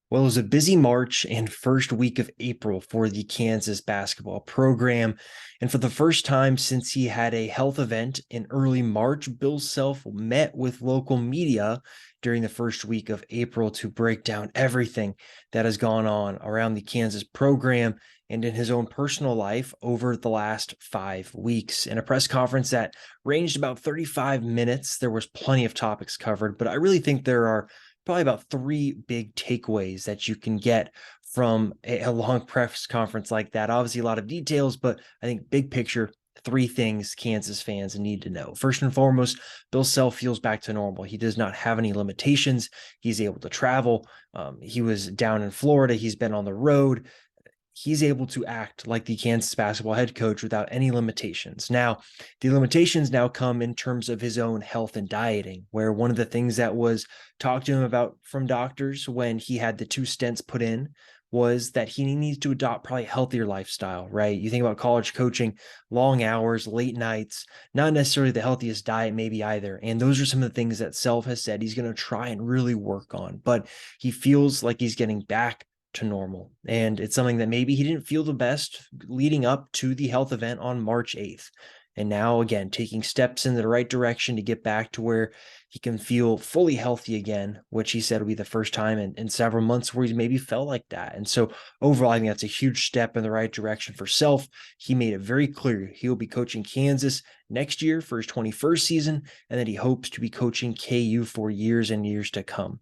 Well, it was a busy March and first week of April for the Kansas basketball program. And for the first time since he had a health event in early March, Bill Self met with local media during the first week of April to break down everything that has gone on around the Kansas program and in his own personal life over the last 5 weeks. In a press conference that ranged about 35 minutes, there was plenty of topics covered, but I really think there are probably about three big takeaways that you can get from a long press conference like that. Obviously, a lot of details, but I think big picture, three things Kansas fans need to know. First and foremost, Bill Self feels back to normal. He does not have any limitations. He's able to travel. He was down in Florida. He's been on the road. He's able to act like the Kansas basketball head coach without any limitations. Now, the limitations now come in terms of his own health and dieting, where one of the things that was talked to him about from doctors when he had the two stents put in was that he needs to adopt probably a healthier lifestyle, right? You think about college coaching, long hours, late nights, not necessarily the healthiest diet, maybe either. And those are some of the things that Self has said he's going to try and really work on. But he feels like he's getting back to normal. And it's something that maybe he didn't feel the best leading up to the health event on March 8th. And now, again, taking steps in the right direction to get back to where he can feel fully healthy again, which he said will be the first time in several months where he's maybe felt like that. And so, overall, I think that's a huge step in the right direction for Self. He made it very clear he'll be coaching Kansas next year for his 21st season, and that he hopes to be coaching KU for years and years to come.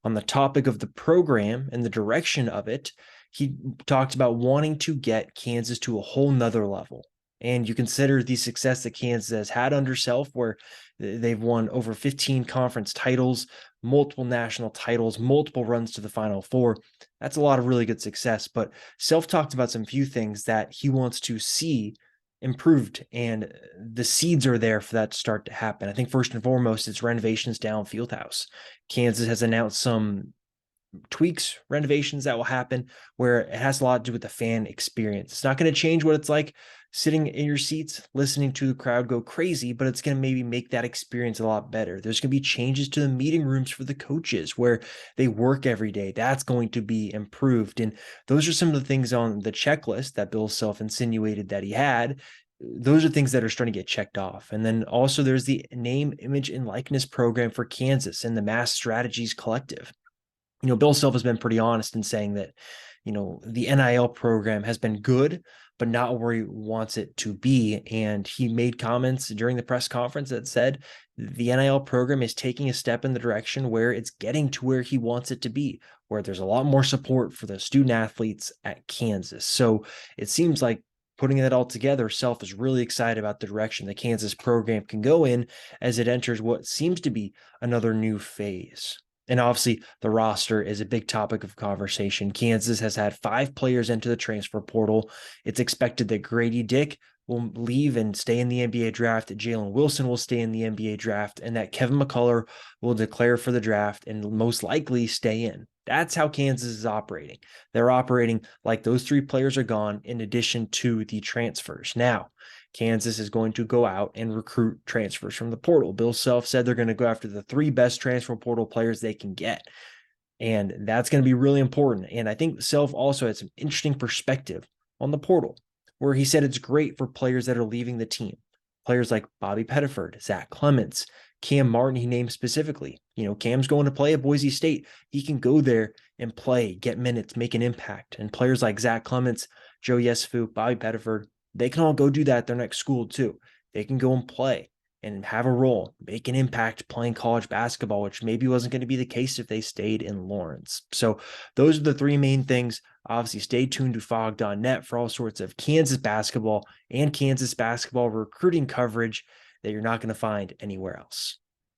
On the topic of the program and the direction of it, he talked about wanting to get Kansas to a whole nother level. And you consider the success that Kansas has had under Self, where they've won over 15 conference titles, multiple national titles, multiple runs to the Final Four. That's a lot of really good success. But Self talked about some few things that he wants to see improved, and the seeds are there for that to start to happen. I think first and foremost, it's renovations down Fieldhouse. Kansas has announced some tweaks, renovations that will happen where it has a lot to do with the fan experience. It's not going to change what it's like sitting in your seats, listening to the crowd go crazy, but it's going to maybe make that experience a lot better. There's going to be changes to the meeting rooms for the coaches where they work every day. That's going to be improved. And those are some of the things on the checklist that Bill Self insinuated that he had. Those are things that are starting to get checked off. And then also there's the name, image, and likeness program for Kansas and the Mass Strategies Collective. Bill Self has been pretty honest in saying that, the NIL program has been good, but not where he wants it to be. And he made comments during the press conference that said the NIL program is taking a step in the direction where it's getting to where he wants it to be, where there's a lot more support for the student athletes at Kansas. So it seems like putting it all together, Self is really excited about the direction the Kansas program can go in as it enters what seems to be another new phase. And obviously, the roster is a big topic of conversation. Kansas has had 5 players enter the transfer portal. It's expected that Grady Dick will leave and stay in the NBA draft, that Jalen Wilson will stay in the NBA draft, and that Kevin McCullough will declare for the draft and most likely stay in. That's how Kansas is operating. They're operating like those 3 players are gone in addition to the transfers. Now, Kansas is going to go out and recruit transfers from the portal. Bill Self said they're going to go after the 3 best transfer portal players they can get. And that's going to be really important. And I think Self also had some interesting perspective on the portal, where he said it's great for players that are leaving the team. Players like Bobby Pettiford, Zach Clements, Cam Martin, he named specifically. Cam's going to play at Boise State. He can go there and play, get minutes, make an impact. And players like Zach Clements, Joe Yesufu, Bobby Pettiford, they can all go do that at their next school too. They can go and play and have a role, make an impact playing college basketball, which maybe wasn't going to be the case if they stayed in Lawrence. So those are the 3 main things. Obviously, stay tuned to fog.net for all sorts of Kansas basketball and Kansas basketball recruiting coverage that you're not going to find anywhere else.